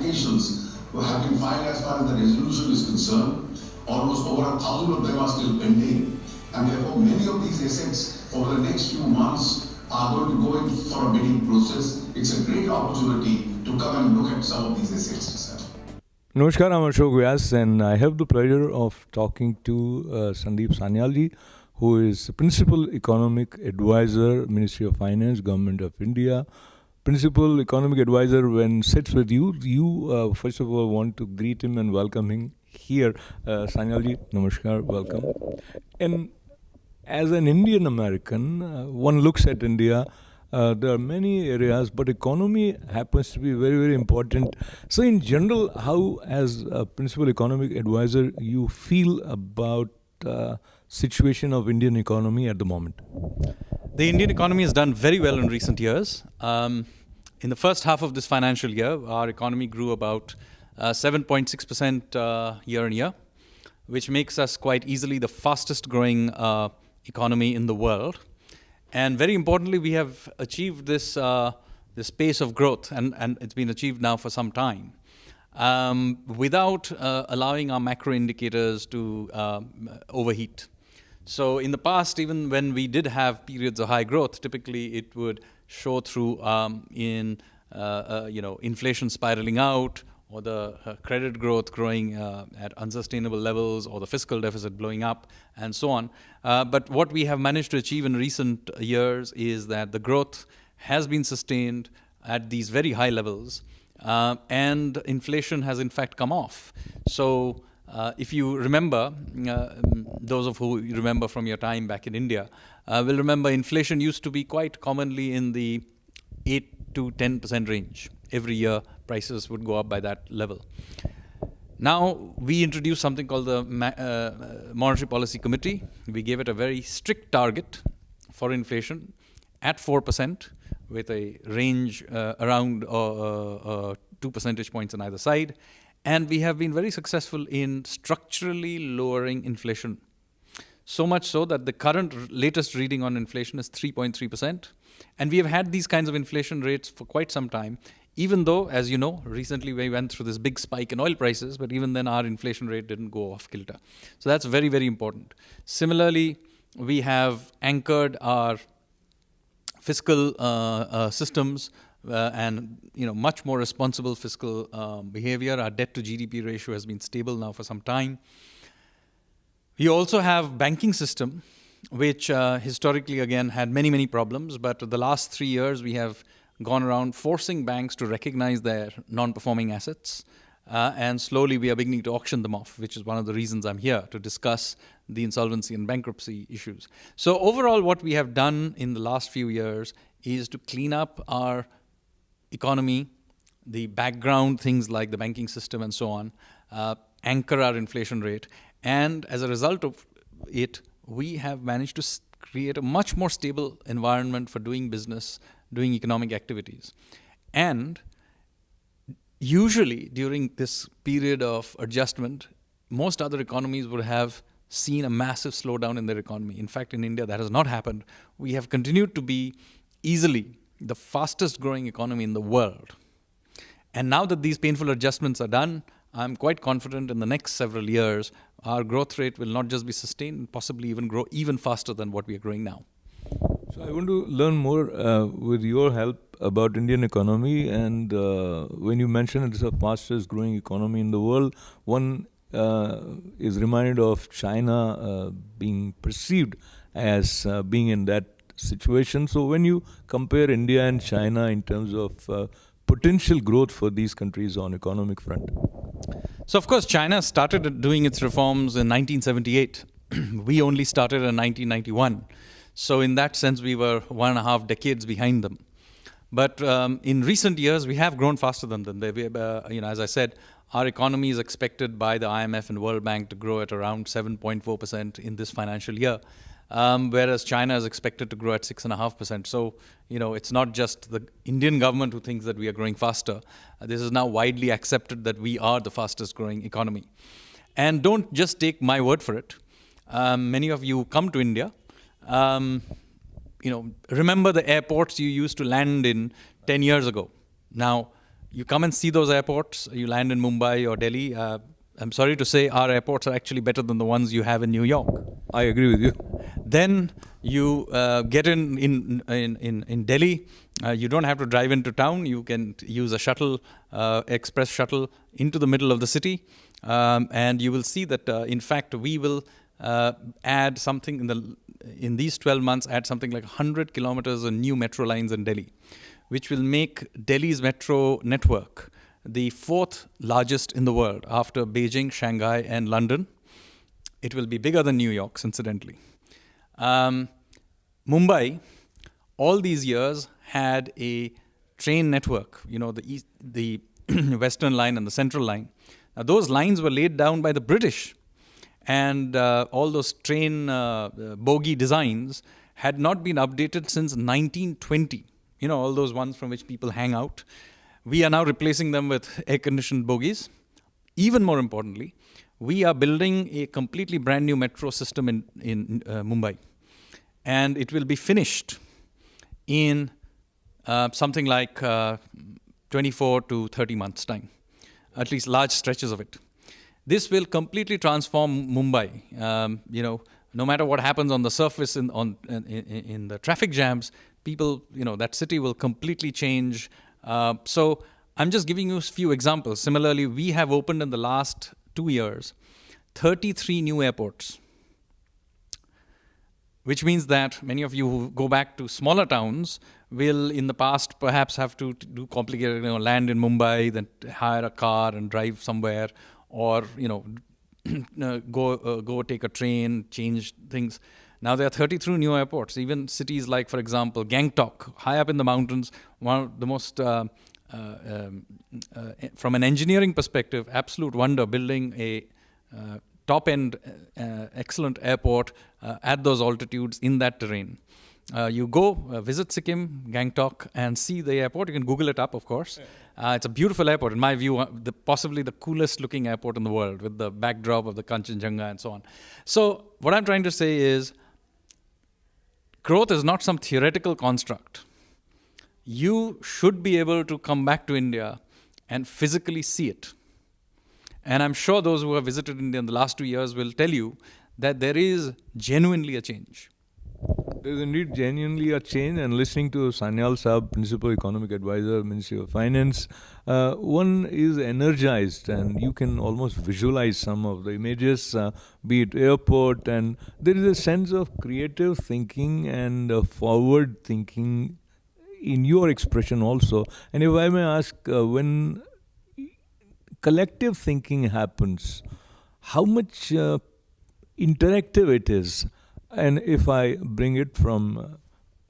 applications have been filed as far as the resolution is concerned. Almost over 1,000 of them are still pending. And therefore, many of these assets over the next few months are going to go in for a bidding process. It's a great opportunity to come and look at some of these assets. Namaskar, I'm Ashok Vyas, and I have the pleasure of talking to Sandeep Sanyal ji, who is Principal Economic Advisor, Ministry of Finance, Government of India. Principal Economic Advisor, when sits with you, you first of all want to greet him and welcome him here. Sanyal ji, namaskar, welcome. And as an Indian American, one looks at India. There are many areas, but economy happens to be very, very important. So in general, how as a Principal Economic Advisor, you feel about situation of Indian economy at the moment? The Indian economy has done very well in recent years. In the first half of this financial year, our economy grew about 7.6% year on year, which makes us quite easily the fastest growing economy in the world. And very importantly, we have achieved this pace of growth, and it's been achieved now for some time, without allowing our macro indicators to overheat. So in the past, even when we did have periods of high growth, typically it would show through in inflation spiraling out, or the credit growth growing at unsustainable levels, or the fiscal deficit blowing up, and so on. But what we have managed to achieve in recent years is that the growth has been sustained at these very high levels, and inflation has in fact come off. So if you remember, those of who you remember from your time back in India, will remember inflation used to be quite commonly in the 8 to 10% range. Every year, prices would go up by that level. Now, we introduced something called the Monetary Policy Committee. We gave it a very strict target for inflation at 4%, with a range around 2 percentage points on either side. And we have been very successful in structurally lowering inflation. So much so that the current latest reading on inflation is 3.3%. And we have had these kinds of inflation rates for quite some time, even though, as you know, recently we went through this big spike in oil prices, but even then our inflation rate didn't go off kilter. So that's very, very important. Similarly, we have anchored our fiscal systems and much more responsible fiscal behavior. Our debt to GDP ratio has been stable now for some time. We also have banking system, which historically, again, had many, many problems. But the last 3 years, we have gone around forcing banks to recognize their non-performing assets. And slowly, we are beginning to auction them off, which is one of the reasons I'm here, to discuss the insolvency and bankruptcy issues. So overall, what we have done in the last few years is to clean up our economy, the background things like the banking system and so on, anchor our inflation rate. And as a result of it, we have managed to create a much more stable environment for doing business, doing economic activities. And usually during this period of adjustment, most other economies would have seen a massive slowdown in their economy. In fact, in India, that has not happened. We have continued to be easily the fastest growing economy in the world. And now that these painful adjustments are done, I'm quite confident in the next several years, our growth rate will not just be sustained, possibly even grow even faster than what we are growing now. So I want to learn more with your help about Indian economy. And when you mentioned it's the fastest growing economy in the world, one is reminded of China being perceived as being in that situation. So when you compare India and China in terms of potential growth for these countries on economic front? So of course, China started doing its reforms in 1978. We only started in 1991. So in that sense, we were 1.5 decades behind them. But in recent years, we have grown faster than them. As I said, our economy is expected by the IMF and World Bank to grow at around 7.4% in this financial year, whereas China is expected to grow at 6.5%. So, it's not just the Indian government who thinks that we are growing faster. This is now widely accepted that we are the fastest growing economy. And don't just take my word for it. Many of you come to India. Remember the airports you used to land in 10 years ago. Now, you come and see those airports, you land in Mumbai or Delhi. I'm sorry to say our airports are actually better than the ones you have in New York. I agree with you. Then you get in Delhi. You don't have to drive into town. You can use a shuttle, express shuttle, into the middle of the city, and you will see that in fact we will add something in these 12 months. Add something like 100 kilometers of new metro lines in Delhi, which will make Delhi's metro network the fourth largest in the world after Beijing, Shanghai, and London. It will be bigger than New York's, incidentally. Mumbai, all these years, had a train network, the Western Line and the Central Line. Now, those lines were laid down by the British, and all those train bogie designs had not been updated since 1920. All those ones from which people hang out. We are now replacing them with air-conditioned bogies. Even more importantly, we are building a completely brand new metro system in Mumbai. And it will be finished in something like 24 to 30 months' time, at least large stretches of it. This will completely transform Mumbai. No matter what happens on the surface in the traffic jams, people, that city will completely change. So I'm just giving you a few examples. Similarly, we have opened in the last 2 years 33 new airports, which means that many of you who go back to smaller towns will in the past perhaps have to do complicated, land in Mumbai, then hire a car and drive somewhere, or, go take a train, change things. Now there are 33 new airports. Even cities like, for example, Gangtok, high up in the mountains, one of the most, from an engineering perspective, absolute wonder, building a top-end, excellent airport at those altitudes in that terrain. You go visit Sikkim, Gangtok, and see the airport. You can Google it up, of course. It's a beautiful airport, in my view, possibly the coolest looking airport in the world, with the backdrop of the Kanchenjunga and so on. So what I'm trying to say is, growth is not some theoretical construct. You should be able to come back to India and physically see it. And I'm sure those who have visited India in the last 2 years will tell you that there is genuinely a change. There is indeed genuinely a change, and listening to Sanyal Saab, Principal Economic Advisor, Ministry of Finance, one is energized, and you can almost visualize some of the images, be it airport, and there is a sense of creative thinking and forward thinking in your expression also. And if I may ask, when collective thinking happens, how much interactive it is? And if I bring it from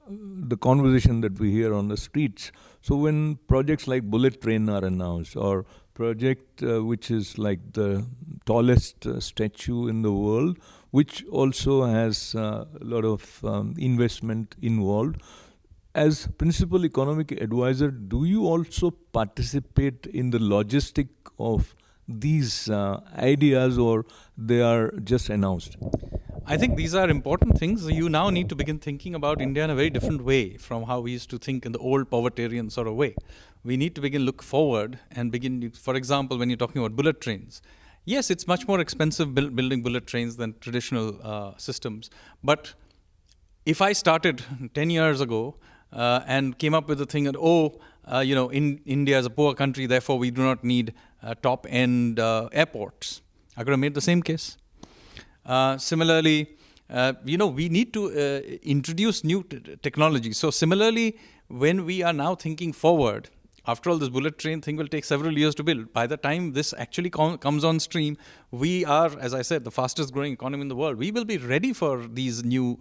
the conversation that we hear on the streets, so when projects like bullet train are announced, or project which is like the tallest statue in the world, which also has a lot of investment involved, as Principal Economic Advisor, do you also participate in the logistic of these ideas, or they are just announced? I think these are important things. You now need to begin thinking about India in a very different way from how we used to think in the old povertarian sort of way. We need to begin look forward and begin, for example, when you're talking about bullet trains. Yes, it's much more expensive building bullet trains than traditional systems. But if I started 10 years ago and came up with the thing that, India is a poor country, therefore we do not need top-end airports, I could have made the same case. Similarly, we need to introduce new technology. So similarly, when we are now thinking forward, after all, this bullet train thing will take several years to build. By the time this actually comes on stream, we are, as I said, the fastest growing economy in the world. We will be ready for these new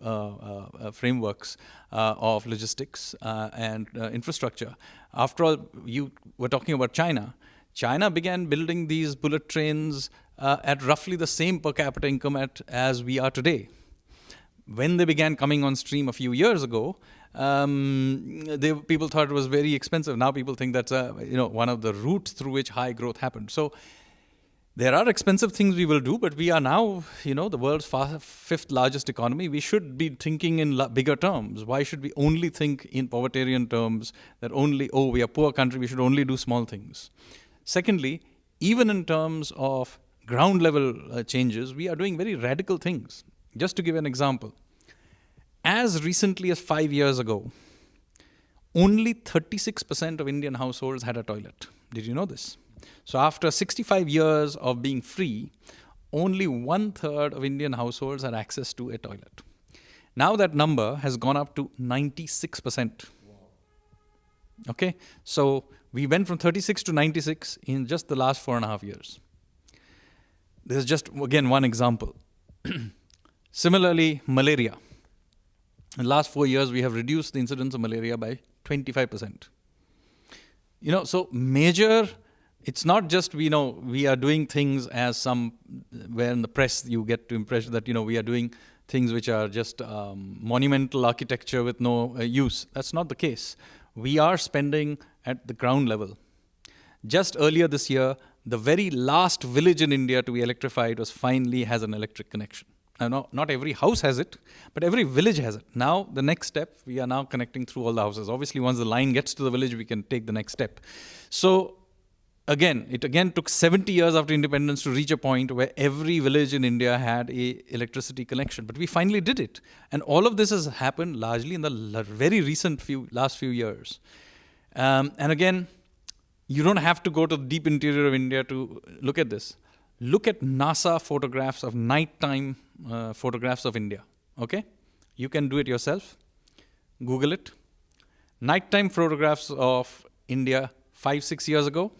frameworks of logistics and infrastructure. After all, you were talking about China. China began building these bullet trains at roughly the same per capita income as we are today. When they began coming on stream a few years ago, people thought it was very expensive. Now people think that's one of the routes through which high growth happened. So There are expensive things we will do, but we are now, the world's fifth largest economy. We should be thinking in bigger terms. Why should we only think in povertarian terms that we are a poor country, we should only do small things? Secondly, even in terms of ground level changes, we are doing very radical things. Just to give an example, as recently as 5 years ago, only 36% of Indian households had a toilet. Did you know this? So after 65 years of being free, only 1/3 of Indian households had access to a toilet. Now that number has gone up to 96%. Okay, so we went from 36 to 96 in just the last 4.5 years. This is just, again, one example. Similarly, malaria. In the last 4 years, we have reduced the incidence of malaria by 25%. So major... It's not just, we are doing things as where in the press you get the impression that, we are doing things which are just monumental architecture with no use. That's not the case. We are spending at the ground level. Just earlier this year, the very last village in India to be electrified finally has an electric connection. Now, not every house has it, but every village has it. Now, the next step, we are now connecting through all the houses. Obviously, once the line gets to the village, we can take the next step. So, it took 70 years after independence to reach a point where every village in India had a electricity connection. But we finally did it. And all of this has happened largely in the very recent last few years. And again, you don't have to go to the deep interior of India to look at this. Look at NASA photographs of nighttime photographs of India. Okay? You can do it yourself. Google it. Nighttime photographs of India 5-6 years ago.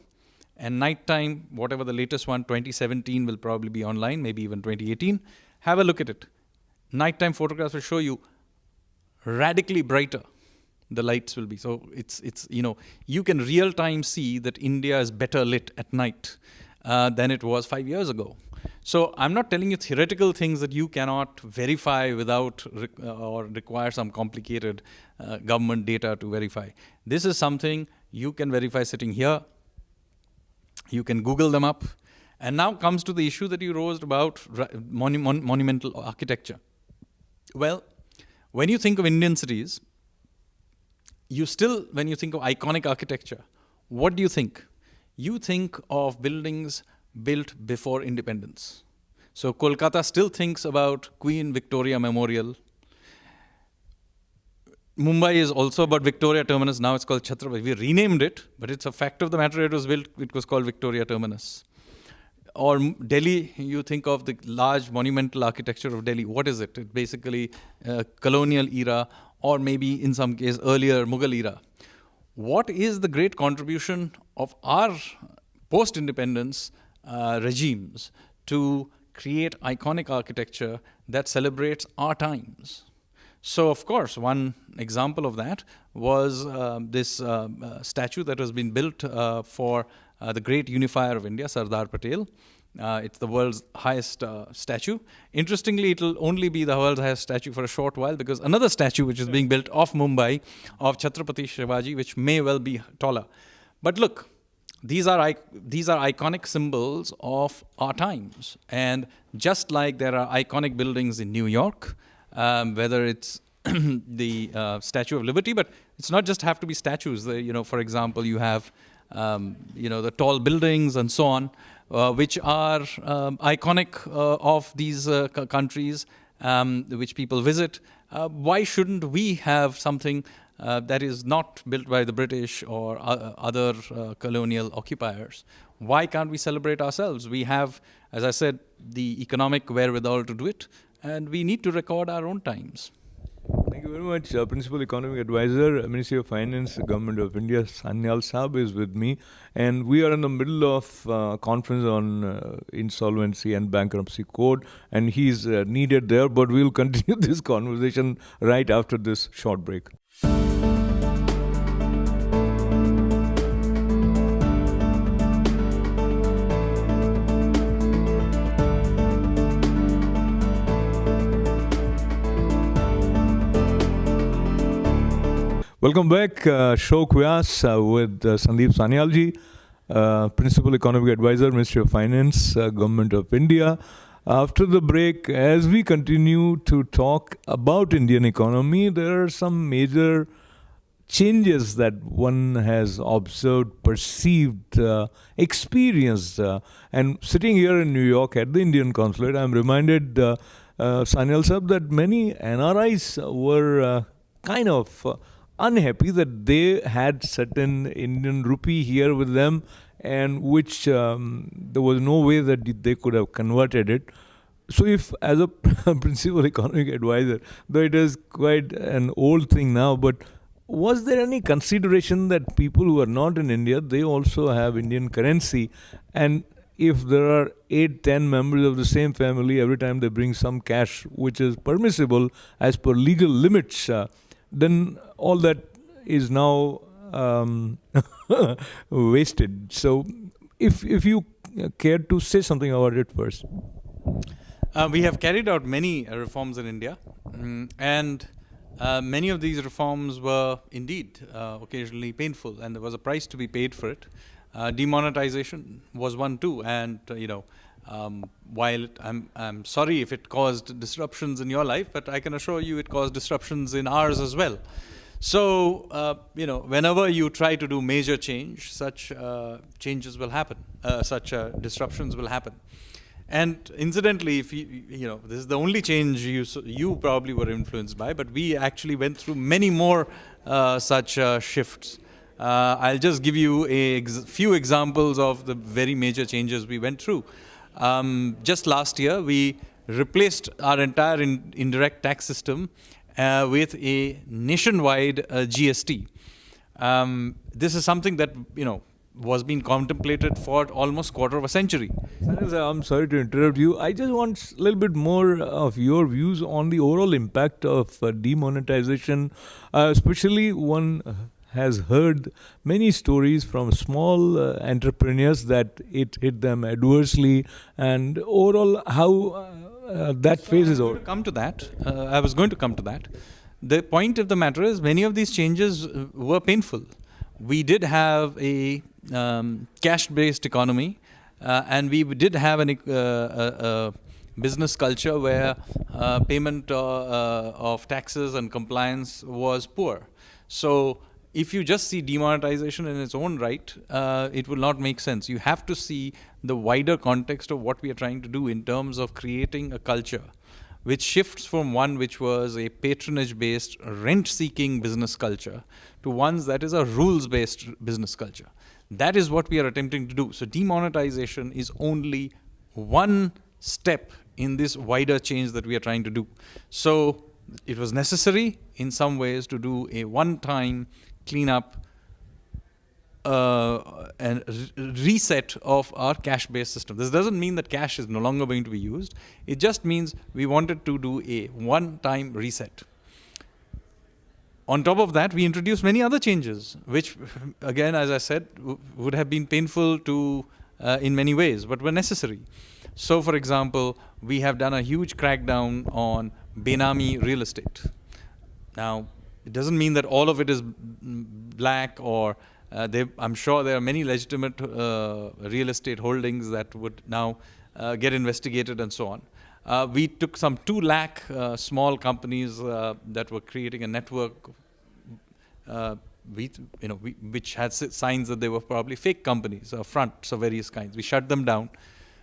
And nighttime, whatever the latest one, 2017 will probably be online, maybe even 2018. Have a look at it. Nighttime photographs will show you radically brighter the lights will be. So it's you can real time see that India is better lit at night than it was 5 years ago. So I'm not telling you theoretical things that you cannot verify without or require some complicated government data to verify. This is something you can verify sitting here. You can Google them up. And now comes to the issue that you raised about monumental architecture. Well, when you think of Indian cities, when you think of iconic architecture, what do you think? You think of buildings built before independence. So Kolkata still thinks about Queen Victoria Memorial. Mumbai is also about Victoria Terminus. Now it's called Chhatrapati. We renamed it, but it's a fact of the matter. It was built. It was called Victoria Terminus. Or Delhi, you think of the large monumental architecture of Delhi. What is it? It's basically colonial era, or maybe in some case earlier Mughal era. What is the great contribution of our post-independence regimes to create iconic architecture that celebrates our times? So, of course, one example of that was this statue that has been built for the great unifier of India, Sardar Patel. It's the world's highest statue. Interestingly, it will only be the world's highest statue for a short while, because another statue which is being built off Mumbai of Chhatrapati Shivaji, which may well be taller. But look, these are iconic symbols of our times. And just like there are iconic buildings in New York, whether it's the Statue of Liberty, but it's not just have to be statues. For example, you have the tall buildings and so on, which are iconic of these countries, which people visit. Why shouldn't we have something that is not built by the British or other colonial occupiers? Why can't we celebrate ourselves? We have, as I said, the economic wherewithal to do it, and we need to record our own times. Thank you very much. Principal Economic Advisor, Ministry of Finance, Government of India, Sanyal Saab is with me. And we are in the middle of a conference on insolvency and bankruptcy code. And he's needed there, but we'll continue this conversation right after this short break. Welcome back, Shok Vyas with Sandeep Sanyal ji. Principal Economic Advisor, Ministry of Finance, Government of India. After the break, as we continue to talk about Indian economy, there are some major changes that one has observed, perceived, experienced. And sitting here in New York at the Indian consulate, I'm reminded, Sanyal Sahab, that many NRIs were kind of unhappy that they had certain Indian rupee here with them, and which there was no way that they could have converted it. So, if as a principal economic advisor, though it is quite an old thing now, but was there any consideration that people who are not in India, they also have Indian currency, and if there are 8, 10 members of the same family, every time they bring some cash, which is permissible as per legal limits, then all that is now wasted. So, if you care to say something about it first. We have carried out many reforms in India, and many of these reforms were indeed occasionally painful, and there was a price to be paid for it. Demonetization was one too, and while I'm sorry if it caused disruptions in your life, but I can assure you it caused disruptions in ours as well. So whenever you try to do major change, such changes will happen, such disruptions will happen. And incidentally, if this is the only change you probably were influenced by, but we actually went through many more such shifts. I'll just give you a few examples of the very major changes we went through. Just last year, we replaced our entire indirect tax system with a nationwide GST. This is something that was being contemplated for almost quarter of a century. I'm sorry to interrupt you. I just want a little bit more of your views on the overall impact of demonetization. Especially one has heard many stories from small entrepreneurs that it hit them adversely, and overall how that phase is over. I was going to come to that. The point of the matter is many of these changes were painful. We did have a cash-based economy, and we did have a business culture where payment of taxes and compliance was poor. So if you just see demonetization in its own right, it will not make sense. You have to see the wider context of what we are trying to do in terms of creating a culture which shifts from one which was a patronage-based, rent-seeking business culture to one that is a rules-based business culture. That is what we are attempting to do. So demonetization is only one step in this wider change that we are trying to do. So it was necessary in some ways to do a one-time cleanup and reset of our cash-based system. This doesn't mean that cash is no longer going to be used. It just means we wanted to do a one-time reset. On top of that, we introduced many other changes, which, again, as I said, would have been painful to in many ways, but were necessary. So, for example, we have done a huge crackdown on Benami real estate. Now, it doesn't mean that all of it is black or I'm sure there are many legitimate real estate holdings that would now get investigated and so on. We took some 2 lakh small companies that were creating a network which had signs that they were probably fake companies, fronts of various kinds. We shut them down.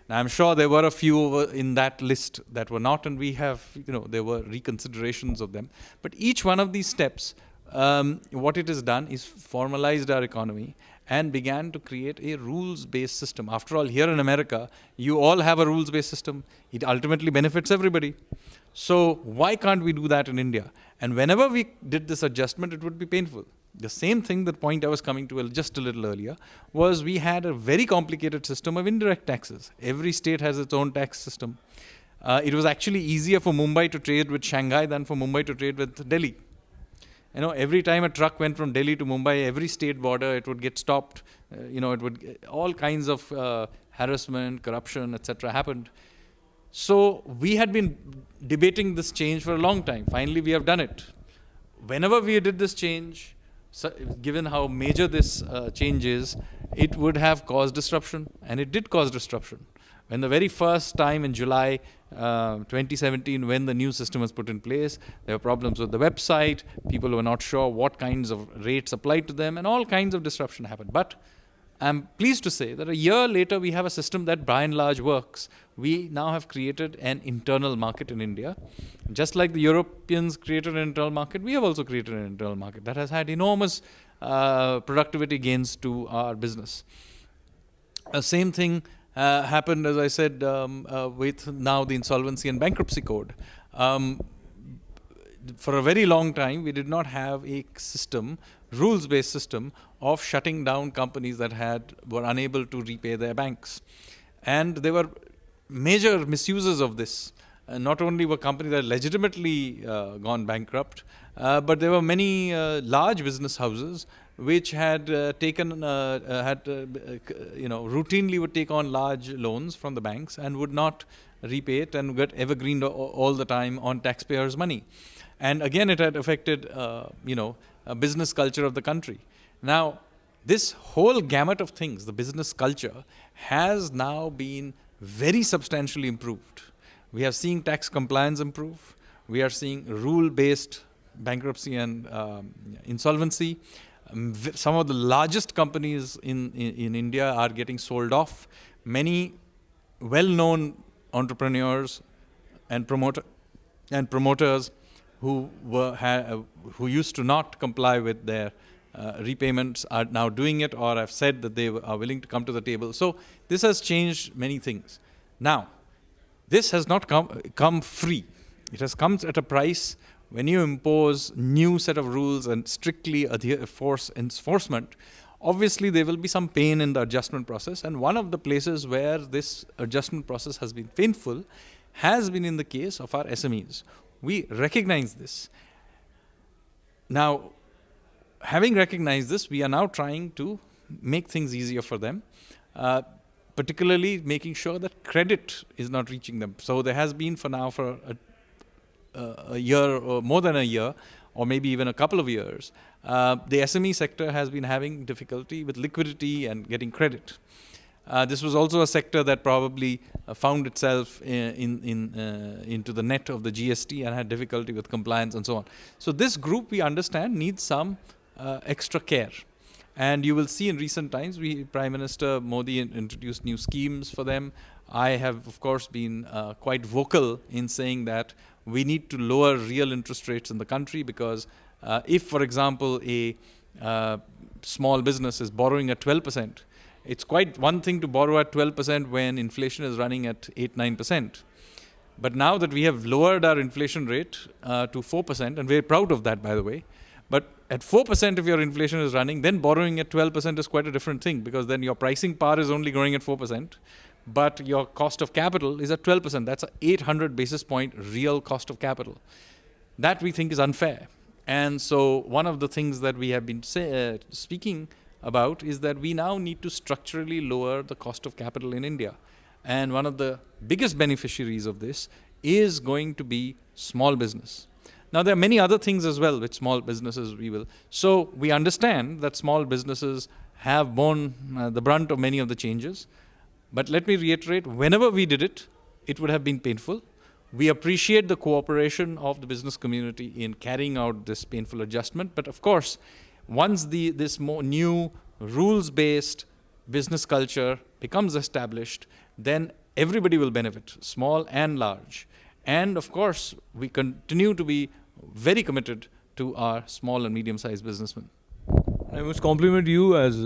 Now, I'm sure there were a few in that list that were not, and we have, there were reconsiderations of them. But each one of these steps, what it has done is formalized our economy and began to create a rules-based system. After all, here in America, you all have a rules-based system. It ultimately benefits everybody. So why can't we do that in India? And whenever we did this adjustment, it would be painful. The same thing, the point I was coming to just a little earlier, was we had a very complicated system of indirect taxes. Every state has its own tax system. It was actually easier for Mumbai to trade with Shanghai than for Mumbai to trade with Delhi. Every time a truck went from Delhi to Mumbai, every state border, it would get stopped. All kinds of harassment, corruption, etc. happened. So we had been debating this change for a long time. Finally, we have done it. Whenever we did this change, So given how major this change is, it would have caused disruption, and it did cause disruption. When the very first time in July 2017, when the new system was put in place, there were problems with the website, people were not sure what kinds of rates applied to them, and all kinds of disruption happened. But I'm pleased to say that a year later, we have a system that by and large works. We now have created an internal market in India. Just like the Europeans created an internal market, we have also created an internal market that has had enormous productivity gains to our business. Same thing happened, as I said, with now the Insolvency and Bankruptcy Code. For a very long time, we did not have a system, rules-based system, of shutting down companies that were unable to repay their banks. And there were major misuses of this. Not only were companies that legitimately gone bankrupt, but there were many large business houses which had routinely would take on large loans from the banks and would not repay it and get evergreened all the time on taxpayers' money. And again, it had affected, a business culture of the country. Now, this whole gamut of things, the business culture, has now been very substantially improved. We are seeing tax compliance improve. We are seeing rule-based bankruptcy and insolvency. Some of the largest companies in India are getting sold off. Many well-known entrepreneurs and promoters who used to not comply with their repayments are now doing it, or have said that they are willing to come to the table. So this has changed many things. Now, this has not come free. It has come at a price. When you impose new set of rules and strictly force enforcement, obviously there will be some pain in the adjustment process. And one of the places where this adjustment process has been painful has been in the case of our SMEs. We recognize this. Now, having recognized this, we are now trying to make things easier for them, particularly making sure that credit is not reaching them. So there has been for a year or more than a year, or maybe even a couple of years, the SME sector has been having difficulty with liquidity and getting credit. This was also a sector that probably found itself into the net of the GST and had difficulty with compliance and so on. So this group, we understand, needs some extra care. And you will see in recent times, Prime Minister Modi introduced new schemes for them. I have, of course, been quite vocal in saying that we need to lower real interest rates in the country, because if, for example, a small business is borrowing at 12%, it's quite one thing to borrow at 12% when inflation is running at 8-9%. But now that we have lowered our inflation rate to 4%, and we're proud of that, by the way, but at 4% if your inflation is running, then borrowing at 12% is quite a different thing, because then your pricing power is only growing at 4%, but your cost of capital is at 12%. That's an 800 basis point real cost of capital. That we think is unfair. And so one of the things that we have been speaking about is that we now need to structurally lower the cost of capital in India. And one of the biggest beneficiaries of this is going to be small business. Now, there are many other things as well with small businesses So we understand that small businesses have borne the brunt of many of the changes. But let me reiterate, whenever we did it, it would have been painful. We appreciate the cooperation of the business community in carrying out this painful adjustment. But of course, once this more new rules-based business culture becomes established, then everybody will benefit, small and large. And of course, we continue to be very committed to our small and medium-sized businessmen. I must compliment you as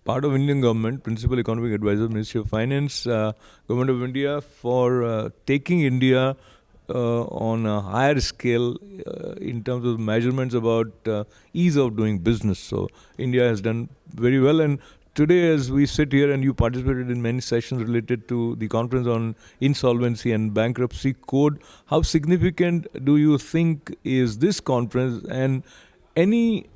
part of Indian government, Principal Economic Advisor, Ministry of Finance, Government of India, for taking India on a higher scale in terms of measurements about ease of doing business. So India has done very well. And today, as we sit here, and you participated in many sessions related to the conference on insolvency and bankruptcy code, how significant do you think is this conference, and any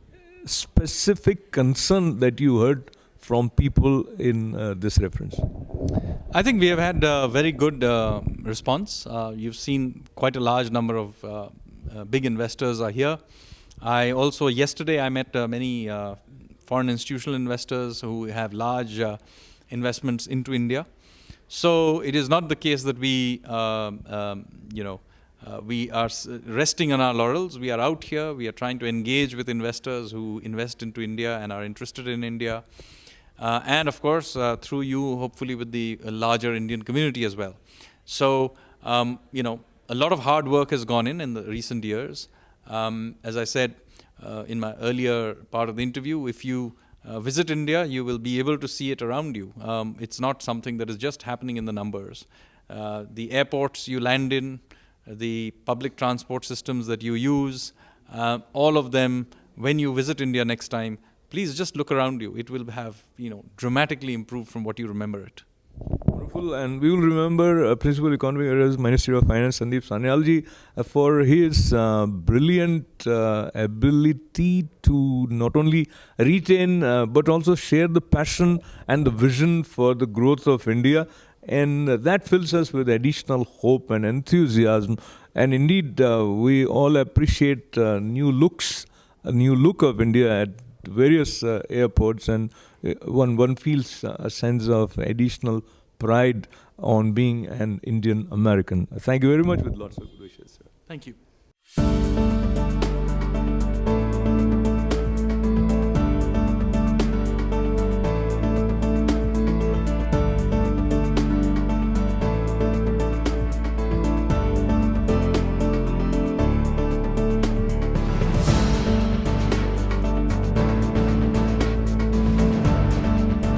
specific concern that you heard from people in this reference? I think we have had a very good response. You've seen quite a large number of big investors are here. Yesterday I met many foreign institutional investors who have large investments into India. So it is not the case that we are resting on our laurels. We are out here. We are trying to engage with investors who invest into India and are interested in India. And of course, through you, hopefully with the larger Indian community as well. So, a lot of hard work has gone in the recent years. As I said in my earlier part of the interview, if you visit India, you will be able to see it around you. It's not something that is just happening in the numbers. The airports you land in, the public transport systems that you use, all of them, when you visit India next time, please just look around you. It will have, dramatically improved from what you remember it. Wonderful, and we will remember Principal Economic Advisor, Ministry of Finance, Sanjeev Sanyal for his brilliant ability to not only retain but also share the passion and the vision for the growth of India. And that fills us with additional hope and enthusiasm. And indeed, we all appreciate a new look of India at various airports, and one feels a sense of additional pride on being an Indian American. Thank you very much, with lots of wishes. Thank you.